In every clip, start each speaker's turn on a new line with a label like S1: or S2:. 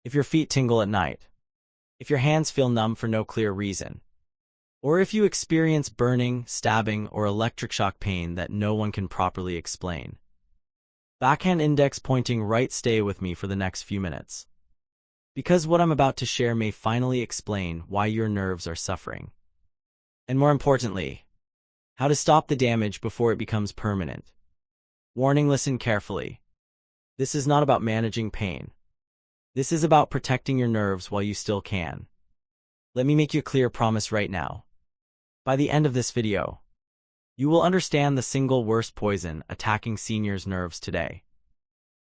S1: if your feet tingle at night, if your hands feel numb for no clear reason, or if you experience burning, stabbing, or electric shock pain that no one can properly explain. Backhand index pointing right, stay with me for the next few minutes, because what I'm about to share may finally explain why your nerves are suffering. And more importantly, how to stop the damage before it becomes permanent. Warning, listen carefully. This is not about managing pain. This is about protecting your nerves while you still can. Let me make you a clear promise right now. By the end of this video, you will understand the single worst poison attacking seniors' nerves today.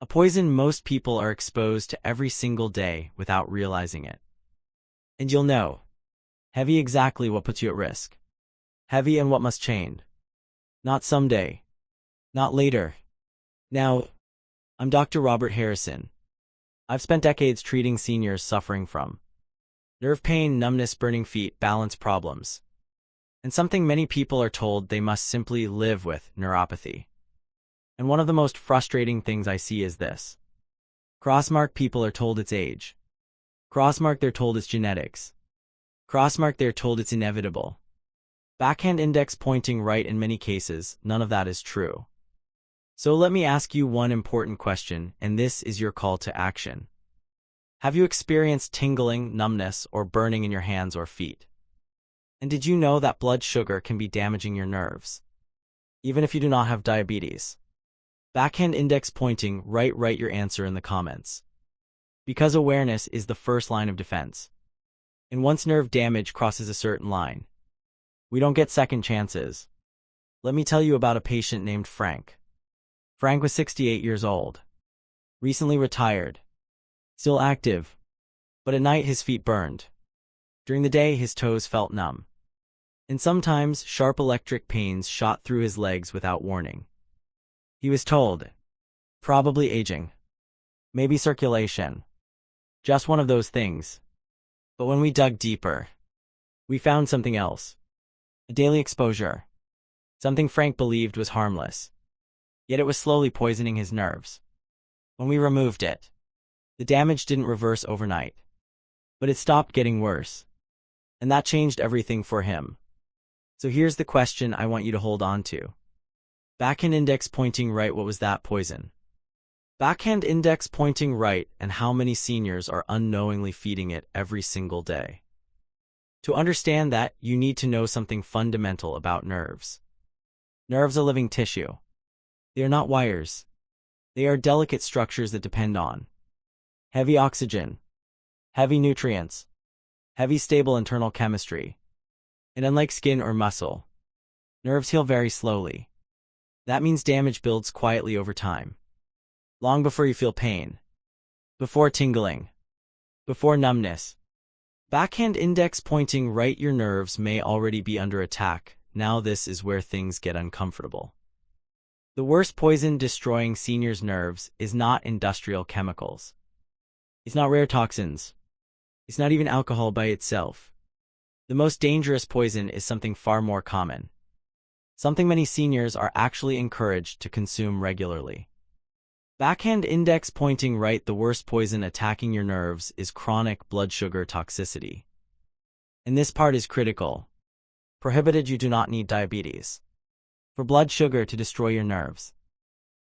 S1: A poison most people are exposed to every single day without realizing it. And you'll know. Heavy, exactly what puts you at risk. Heavy and what must change. Not someday. Not later. Now. I'm Dr. Robert Harrison. I've spent decades treating seniors suffering from nerve pain, numbness, burning feet, balance problems, and something many people are told they must simply live with: neuropathy. And one of the most frustrating things I see is this. Crossmark, people are told it's age. Crossmark, they're told it's genetics. Crossmark, they're told it's inevitable. Backhand index pointing right, in many cases, none of that is true. So let me ask you one important question, and this is your call to action. Have you experienced tingling, numbness, or burning in your hands or feet? And did you know that blood sugar can be damaging your nerves, even if you do not have diabetes? Backhand index pointing right, write your answer in the comments. Because awareness is the first line of defense. And once nerve damage crosses a certain line, we don't get second chances. Let me tell you about a patient named Frank. Frank was 68 years old, recently retired, still active, but at night his feet burned. During the day his toes felt numb, and sometimes sharp electric pains shot through his legs without warning. He was told, probably aging, maybe circulation, just one of those things. But when we dug deeper, we found something else. A daily exposure, something Frank believed was harmless. Yet it was slowly poisoning his nerves. When we removed it, the damage didn't reverse overnight, but it stopped getting worse. And that changed everything for him. So here's the question I want you to hold on to. Backhand index pointing right, what was that poison? Backhand index pointing right, and how many seniors are unknowingly feeding it every single day. To understand that, you need to know something fundamental about nerves. Nerves are living tissue. They are not wires. They are delicate structures that depend on heavy oxygen, heavy nutrients, heavy stable internal chemistry. And unlike skin or muscle, nerves heal very slowly. That means damage builds quietly over time. Long before you feel pain. Before tingling. Before numbness. Backhand index pointing right, your nerves may already be under attack. Now this is where things get uncomfortable. The worst poison destroying seniors' nerves is not industrial chemicals. It's not rare toxins. It's not even alcohol by itself. The most dangerous poison is something far more common. Something many seniors are actually encouraged to consume regularly. Backhand index pointing right, the worst poison attacking your nerves is chronic blood sugar toxicity. And this part is critical. Prohibited, you do not need diabetes for blood sugar to destroy your nerves.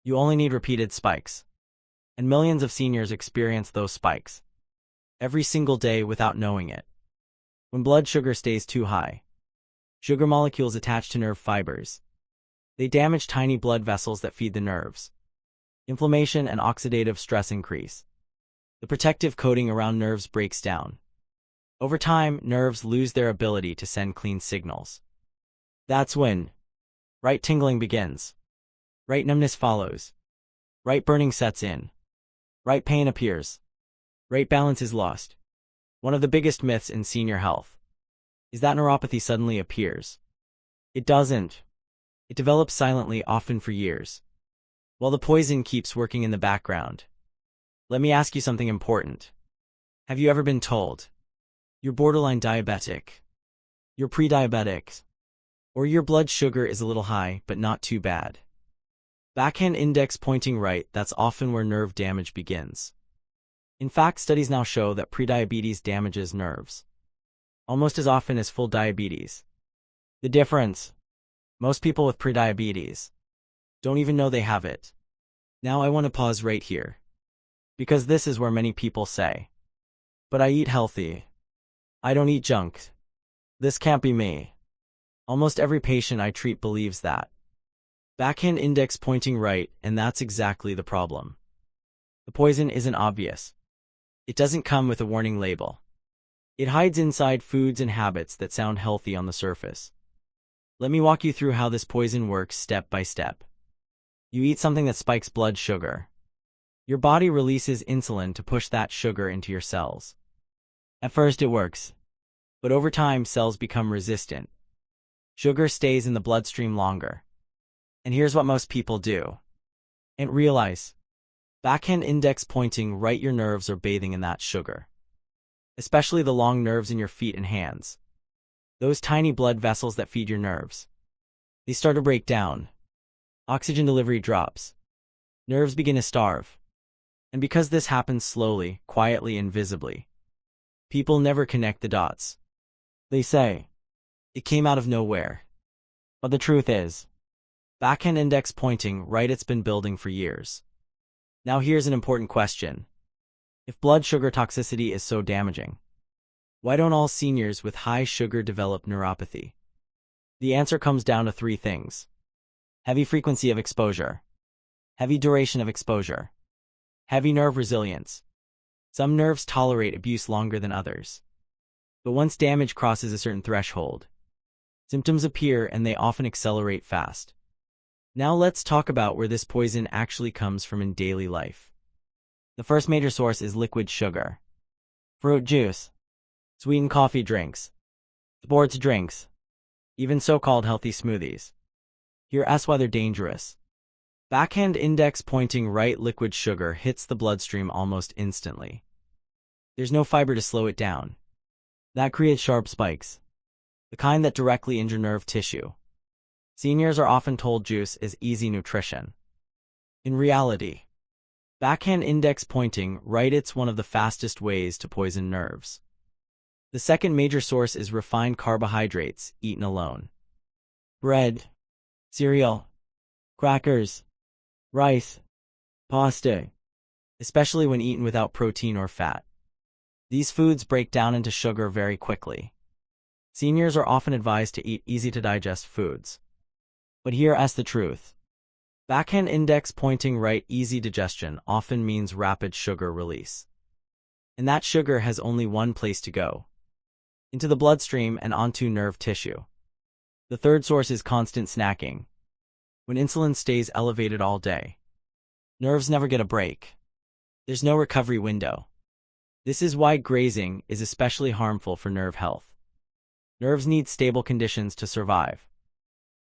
S1: You only need repeated spikes. And millions of seniors experience those spikes every single day without knowing it. When blood sugar stays too high, sugar molecules attach to nerve fibers. They damage tiny blood vessels that feed the nerves. Inflammation and oxidative stress increase. The protective coating around nerves breaks down. Over time, nerves lose their ability to send clean signals. That's when right tingling begins. Right numbness follows. Right burning sets in. Right pain appears. Right balance is lost. One of the biggest myths in senior health is that neuropathy suddenly appears. It doesn't. It develops silently, often for years, while the poison keeps working in the background. Let me ask you something important. Have you ever been told you're borderline diabetic, you're pre-diabetic, or your blood sugar is a little high but not too bad? Backhand index pointing right, that's often where nerve damage begins. In fact, studies now show that prediabetes damages nerves almost as often as full diabetes. The difference? Most people with prediabetes don't even know they have it. Now I want to pause right here, because this is where many people say, "But I eat healthy. I don't eat junk. This can't be me." Almost every patient I treat believes that. Backhand index pointing right, and that's exactly the problem. The poison isn't obvious. It doesn't come with a warning label. It hides inside foods and habits that sound healthy on the surface. Let me walk you through how this poison works step by step. You eat something that spikes blood sugar. Your body releases insulin to push that sugar into your cells. At first it works, but over time cells become resistant. Sugar stays in the bloodstream longer. And here's what most people do. And realize, backhand index pointing right, your nerves are bathing in that sugar. Especially the long nerves in your feet and hands. Those tiny blood vessels that feed your nerves. They start to break down. Oxygen delivery drops. Nerves begin to starve. And because this happens slowly, quietly, and visibly, people never connect the dots. They say, it came out of nowhere. But the truth is, backhand index pointing right, it's been building for years. Now here's an important question. If blood sugar toxicity is so damaging, why don't all seniors with high sugar develop neuropathy? The answer comes down to three things. Heavy frequency of exposure. Heavy duration of exposure. Heavy nerve resilience. Some nerves tolerate abuse longer than others. But once damage crosses a certain threshold, symptoms appear and they often accelerate fast. Now let's talk about where this poison actually comes from in daily life. The first major source is liquid sugar. Fruit juice, sweetened coffee drinks, sports drinks, even so-called healthy smoothies. Here asks why they're dangerous. Backhand index pointing right, liquid sugar hits the bloodstream almost instantly. There's no fiber to slow it down. That creates sharp spikes, the kind that directly injure nerve tissue. Seniors are often told juice is easy nutrition. In reality, backhand index pointing right, it's one of the fastest ways to poison nerves. The second major source is refined carbohydrates eaten alone. Bread, cereal, crackers, rice, pasta, especially when eaten without protein or fat. These foods break down into sugar very quickly. Seniors are often advised to eat easy-to-digest foods. But here asks the truth. Backhand index pointing right, easy digestion often means rapid sugar release. And that sugar has only one place to go: into the bloodstream and onto nerve tissue. The third source is constant snacking. When insulin stays elevated all day, nerves never get a break. There's no recovery window. This is why grazing is especially harmful for nerve health. Nerves need stable conditions to survive.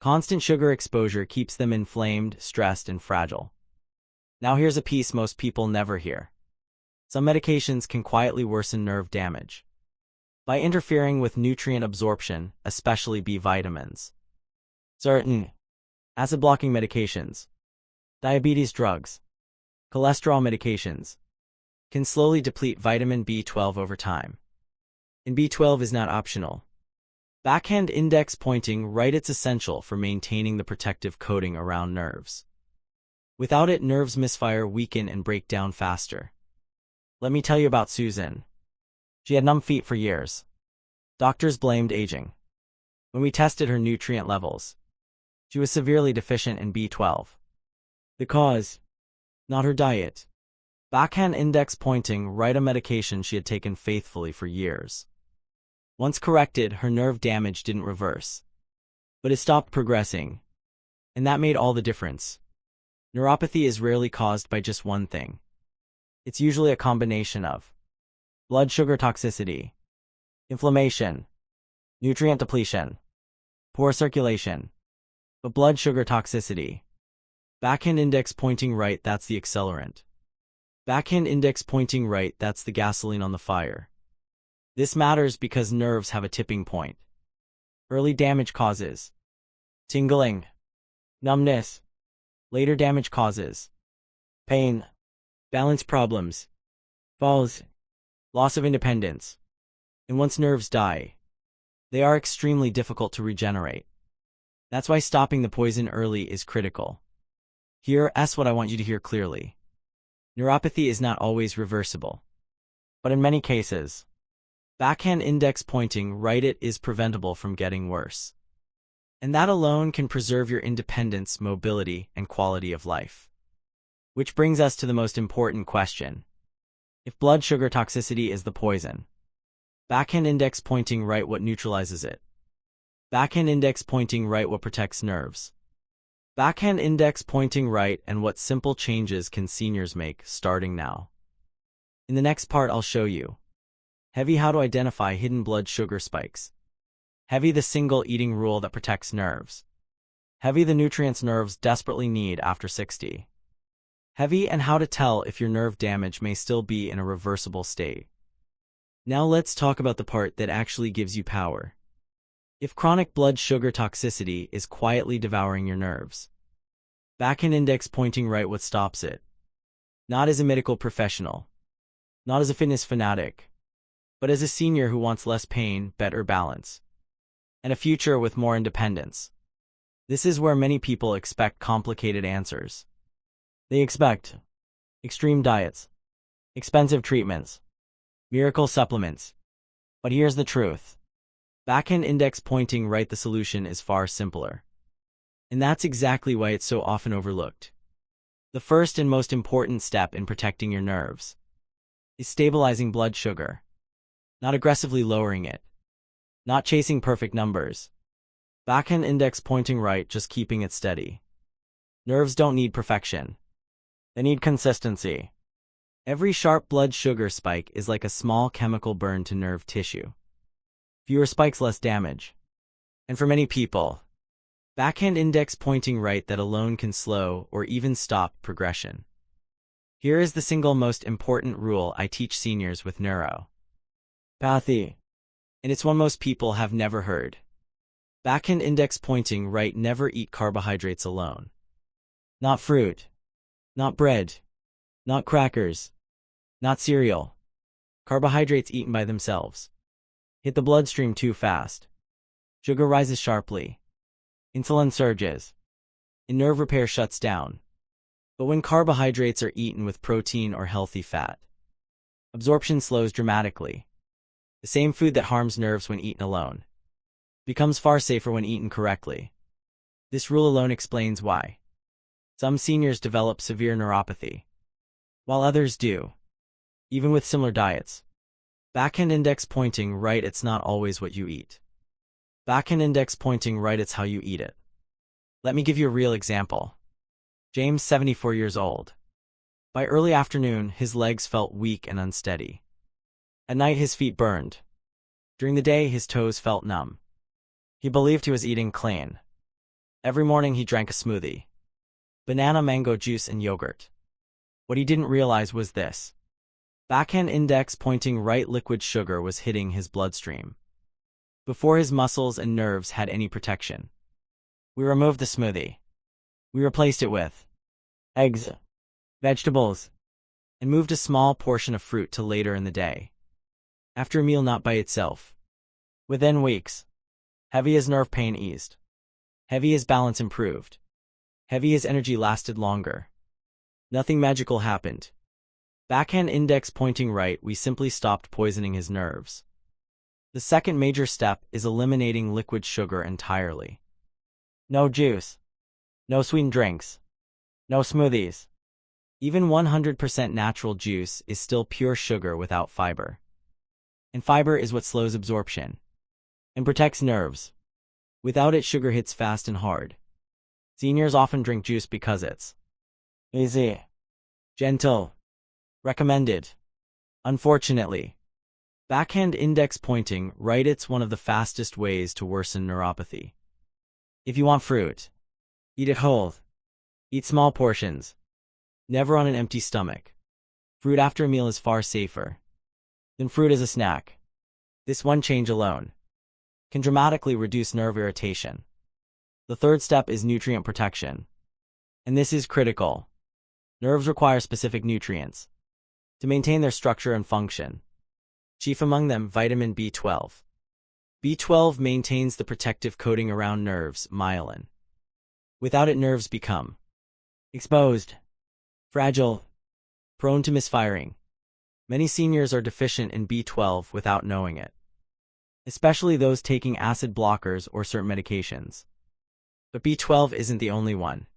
S1: Constant sugar exposure keeps them inflamed, stressed, and fragile. Now here's a piece most people never hear. Some medications can quietly worsen nerve damage by interfering with nutrient absorption, especially B vitamins. Certain acid-blocking medications, diabetes drugs, cholesterol medications can slowly deplete vitamin B12 over time. And B12 is not optional. Backhand index pointing right, it's essential for maintaining the protective coating around nerves. Without it, nerves misfire, weaken, and break down faster. Let me tell you about Susan. She had numb feet for years. Doctors blamed aging. When we tested her nutrient levels, she was severely deficient in B12. The cause? Not her diet. Backhand index pointing right, a medication she had taken faithfully for years. Once corrected, her nerve damage didn't reverse, but it stopped progressing, and that made all the difference. Neuropathy is rarely caused by just one thing. It's usually a combination of blood sugar toxicity, inflammation, nutrient depletion, poor circulation. But blood sugar toxicity. Backhand index pointing right, that's the accelerant. Backhand index pointing right, that's the gasoline on the fire. This matters because nerves have a tipping point. Early damage causes tingling, numbness. Later damage causes pain, balance problems, Falls. Loss of independence. And once nerves die, they are extremely difficult to regenerate. That's why stopping the poison early is critical. Here's what I want you to hear clearly. Neuropathy is not always reversible. But in many cases, backhand index pointing right it is preventable from getting worse. And that alone can preserve your independence, mobility, and quality of life. Which brings us to the most important question. If blood sugar toxicity is the poison, backhand index pointing right what neutralizes it? Backhand index pointing right what protects nerves? Backhand index pointing right and what simple changes can seniors make starting now? In the next part I'll show you. Heavy how to identify hidden blood sugar spikes. Heavy the single eating rule that protects nerves. Heavy the nutrients nerves desperately need after 60. Heavy and how to tell if your nerve damage may still be in a reversible state. Now let's talk about the part that actually gives you power. If chronic blood sugar toxicity is quietly devouring your nerves, backhand index pointing right what stops it? Not as a medical professional, not as a fitness fanatic, but as a senior who wants less pain, better balance, and a future with more independence. This is where many people expect complicated answers. They expect extreme diets, expensive treatments, miracle supplements. But here's the truth. Backhand index pointing right the solution is far simpler. And that's exactly why it's so often overlooked. The first and most important step in protecting your nerves is stabilizing blood sugar. Not aggressively lowering it. Not chasing perfect numbers. Backhand index pointing right, just keeping it steady. Nerves don't need perfection. They need consistency. Every sharp blood sugar spike is like a small chemical burn to nerve tissue. Fewer spikes, less damage. And for many people, backhand index pointing right that alone can slow or even stop progression. Here is the single most important rule I teach seniors with neuropathy. And it's one most people have never heard. Backhand index pointing right, never eat carbohydrates alone. Not fruit. Not bread. Not crackers. Not cereal. Carbohydrates eaten by themselves hit the bloodstream too fast. Sugar rises sharply. Insulin surges. And nerve repair shuts down. But when carbohydrates are eaten with protein or healthy fat, absorption slows dramatically. The same food that harms nerves when eaten alone becomes far safer when eaten correctly. This rule alone explains why some seniors develop severe neuropathy, while others do, even with similar diets. Backhand index pointing right, it's not always what you eat. Backhand index pointing right, it's how you eat it. Let me give you a real example. James, 74 years old. By early afternoon, his legs felt weak and unsteady. At night, his feet burned. During the day, his toes felt numb. He believed he was eating clean. Every morning, he drank a smoothie. Banana, mango juice, and yogurt. What he didn't realize was this. Backhand index pointing right liquid sugar was hitting his bloodstream before his muscles and nerves had any protection. We removed the smoothie. We replaced it with eggs, vegetables, and moved a small portion of fruit to later in the day, after a meal, not by itself. Within weeks, heavy as nerve pain eased. Heavy as balance improved. Heavy as energy lasted longer. Nothing magical happened. Backhand index pointing right, we simply stopped poisoning his nerves. The second major step is eliminating liquid sugar entirely. No juice. No sweetened drinks. No smoothies. Even 100% natural juice is still pure sugar without fiber. And fiber is what slows absorption and protects nerves. Without it, sugar hits fast and hard. Seniors often drink juice because it's easy, gentle, recommended. Unfortunately, backhand index pointing right, it's one of the fastest ways to worsen neuropathy. If you want fruit, eat it whole. Eat small portions. Never on an empty stomach. Fruit after a meal is far safer than fruit as a snack. This one change alone can dramatically reduce nerve irritation. The third step is nutrient protection. And this is critical. Nerves require specific nutrients to maintain their structure and function. Chief among them, vitamin B12. B12 maintains the protective coating around nerves, myelin. Without it, nerves become exposed, fragile, prone to misfiring. Many seniors are deficient in B12 without knowing it, especially those taking acid blockers or certain medications. But B12 isn't the only one.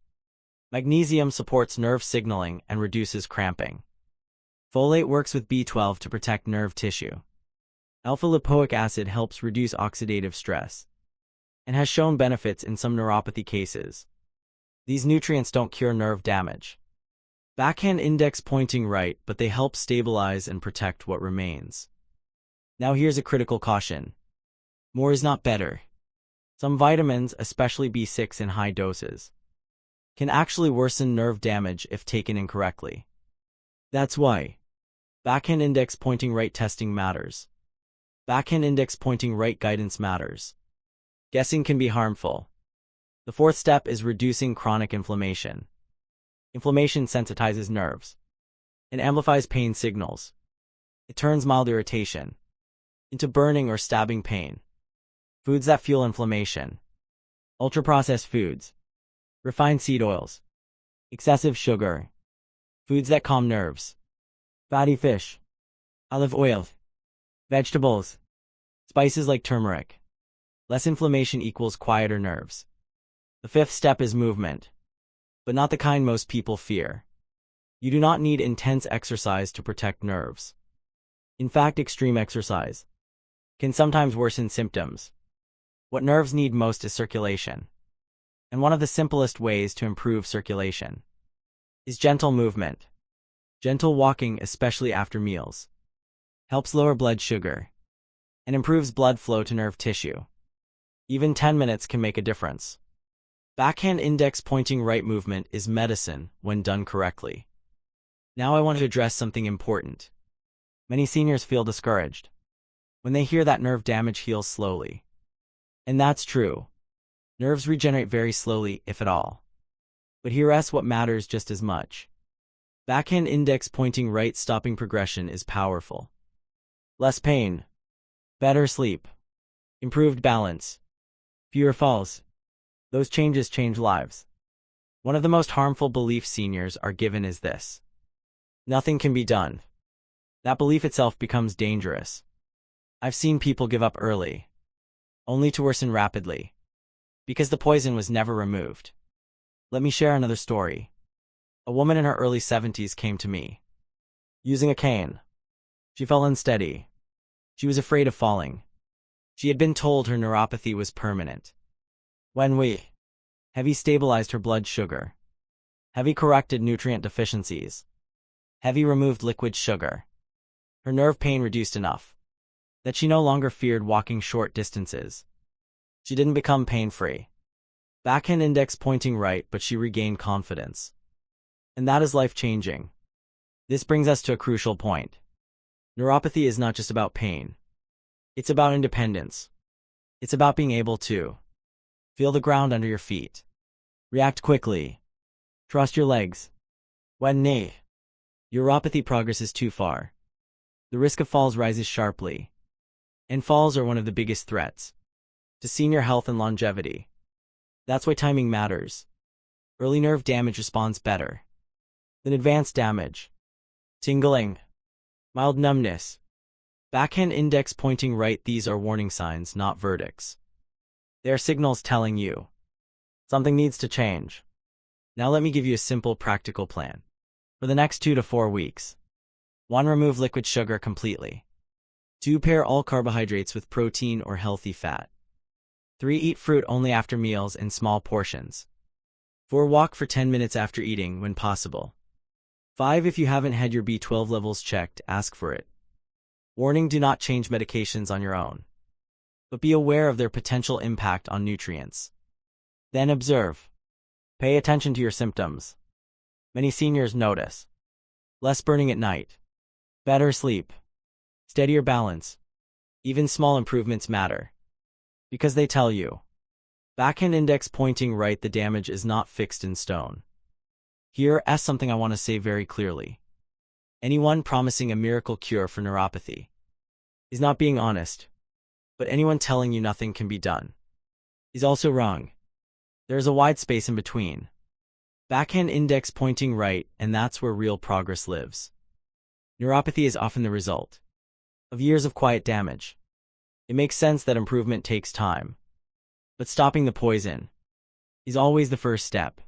S1: Magnesium supports nerve signaling and reduces cramping. Folate works with B12 to protect nerve tissue. Alpha-lipoic acid helps reduce oxidative stress and has shown benefits in some neuropathy cases. These nutrients don't cure nerve damage. Backhand index pointing right, but they help stabilize and protect what remains. Now here's a critical caution. More is not better. Some vitamins, especially B6 in high doses, can actually worsen nerve damage if taken incorrectly. That's why backhand index pointing right testing matters. Backhand index pointing right guidance matters. Guessing can be harmful. The fourth step is reducing chronic inflammation. Inflammation sensitizes nerves and amplifies pain signals. It turns mild irritation into burning or stabbing pain. Foods that fuel inflammation: ultra-processed foods, refined seed oils, excessive sugar. Foods that calm nerves: fatty fish, olive oil, vegetables, spices like turmeric. Less inflammation equals quieter nerves. The fifth step is movement, but not the kind most people fear. You do not need intense exercise to protect nerves. In fact, extreme exercise can sometimes worsen symptoms. What nerves need most is circulation. And one of the simplest ways to improve circulation is gentle movement. Gentle walking, especially after meals, helps lower blood sugar and improves blood flow to nerve tissue. Even 10 minutes can make a difference. Backhand index pointing right movement is medicine when done correctly. Now I want to address something important. Many seniors feel discouraged when they hear that nerve damage heals slowly. And that's true. Nerves regenerate very slowly, if at all. But here's what matters just as much. Backhand index pointing right stopping progression is powerful. Less pain, better sleep, improved balance, fewer falls. Those changes change lives. One of the most harmful beliefs seniors are given is this: nothing can be done. That belief itself becomes dangerous. I've seen people give up early, only to worsen rapidly, because the poison was never removed. Let me share another story. A woman in her early 70s came to me, using a cane. She felt unsteady. She was afraid of falling. She had been told her neuropathy was permanent. When Heavy stabilized her blood sugar. Heavy corrected nutrient deficiencies. Heavy removed liquid sugar. Her nerve pain reduced enough that she no longer feared walking short distances. She didn't become pain-free. Backhand index pointing right, but she regained confidence. And that is life-changing. This brings us to a crucial point. Neuropathy is not just about pain. It's about independence. It's about being able to feel the ground under your feet. React quickly. Trust your legs. When neuropathy progresses too far, the risk of falls rises sharply. And falls are one of the biggest threats to senior health and longevity. That's why timing matters. Early nerve damage responds better than advanced damage. Tingling, mild numbness, backhand index pointing right, these are warning signs, not verdicts. They are signals telling you something needs to change. Now let me give you a simple, practical plan. For the next 2 to 4 weeks. 1. Remove liquid sugar completely. 2. Pair all carbohydrates with protein or healthy fat. 3. Eat fruit only after meals in small portions. 4. Walk for 10 minutes after eating when possible. 5. If you haven't had your B12 levels checked, ask for it. Warning: do not change medications on your own, but be aware of their potential impact on nutrients. Then observe. Pay attention to your symptoms. Many seniors notice less burning at night, better sleep, steadier balance. Even small improvements matter, because they tell you. Backhand index pointing right, the damage is not fixed in stone. Here is something I want to say very clearly. Anyone promising a miracle cure for neuropathy is not being honest, but anyone telling you nothing can be done is also wrong. There is a wide space in between. Backhand index pointing right, and that's where real progress lives. Neuropathy is often the result of years of quiet damage. It makes sense that improvement takes time, but stopping the poison is always the first step.